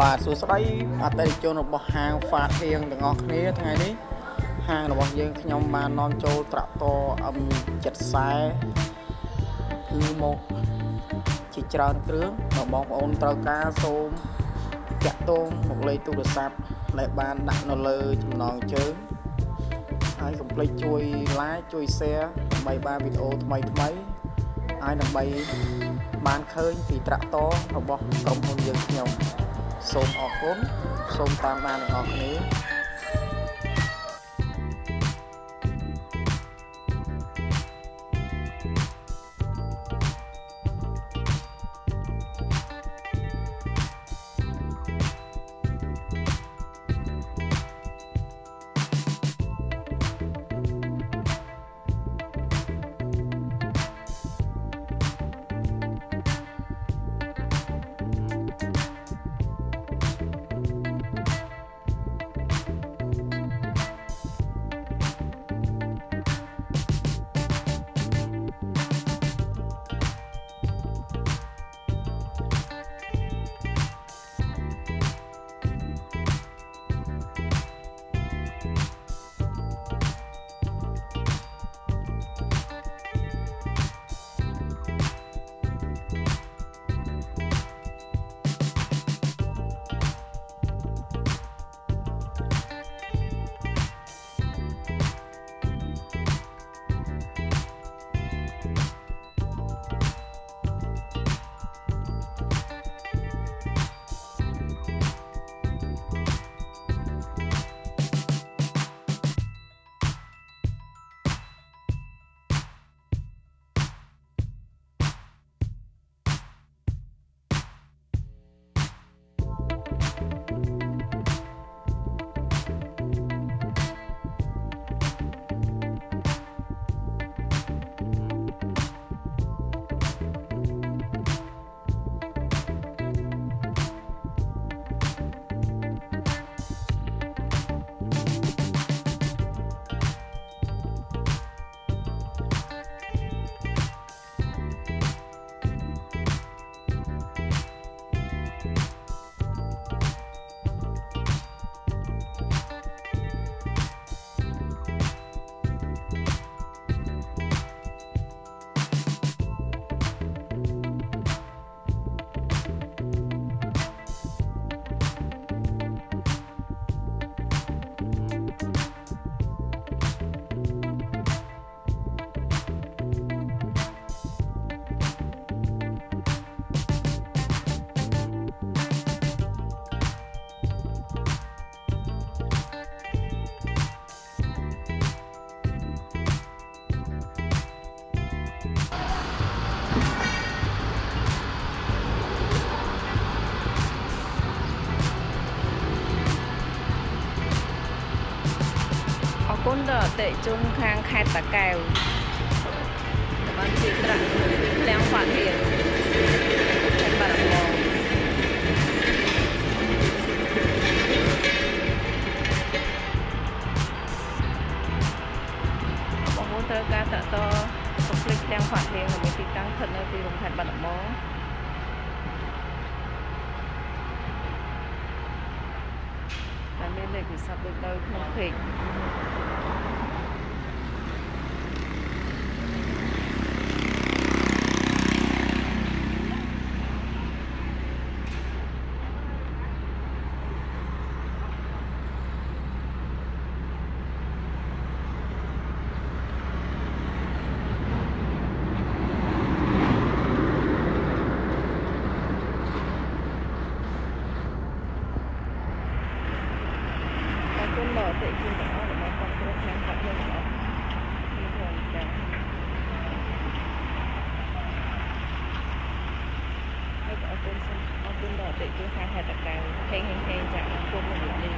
បាទសួស្តីអតិថិជនរបស់ហាង Fast ហៀងទាំងអស់គ្នាថ្ងៃនេះហាងរបស់យើងខ្ញុំបាននាំចូលត្រាក់ទ័រ M740 គឺមកជាច្រើនគ្រឿងបើបងប្អូនត្រូវការសូមតាក់ទងមកលេខទូរស័ព្ទដែលបានដាក់នៅលើចំណងជើងហើយកុំភ្លេចជួយ like ជួយ share ដើម្បីបានវីដេអូថ្មីហើយដើម្បីបានឃើញពីត្រាក់ទ័ររបស់ក្រុមហ៊ុនយើងខ្ញុំសូមអរគុណសូមតាមដានទាំងអស់គ្នាគុណដល់អតិថិជនខាងខេត្តតាកែវបានជាត្រាក់ឃ្លាំងផាត់ហៀងខេត្តបាត់ដំបងបងប្អូនត្រូវការតាក់ទងកុំភ្លេចឃ្លាំងផាត់ហៀងមានទីតាំងស្ថិតនៅទីរួមខេត្តបាត់ដំបងមានលេខទូរស័ព្ទដូចនៅក្នុងเพจគុណដល់អតិថិជនទាំងអស់ដែលបានគាំទ្រខាងខាត់យើងទាំងអស់នេះផងចា៎ហើយក៏អរគុណដល់អតិថិជនខាងខេត្តតាកែវហេងចា៎អរគុណមកនេះ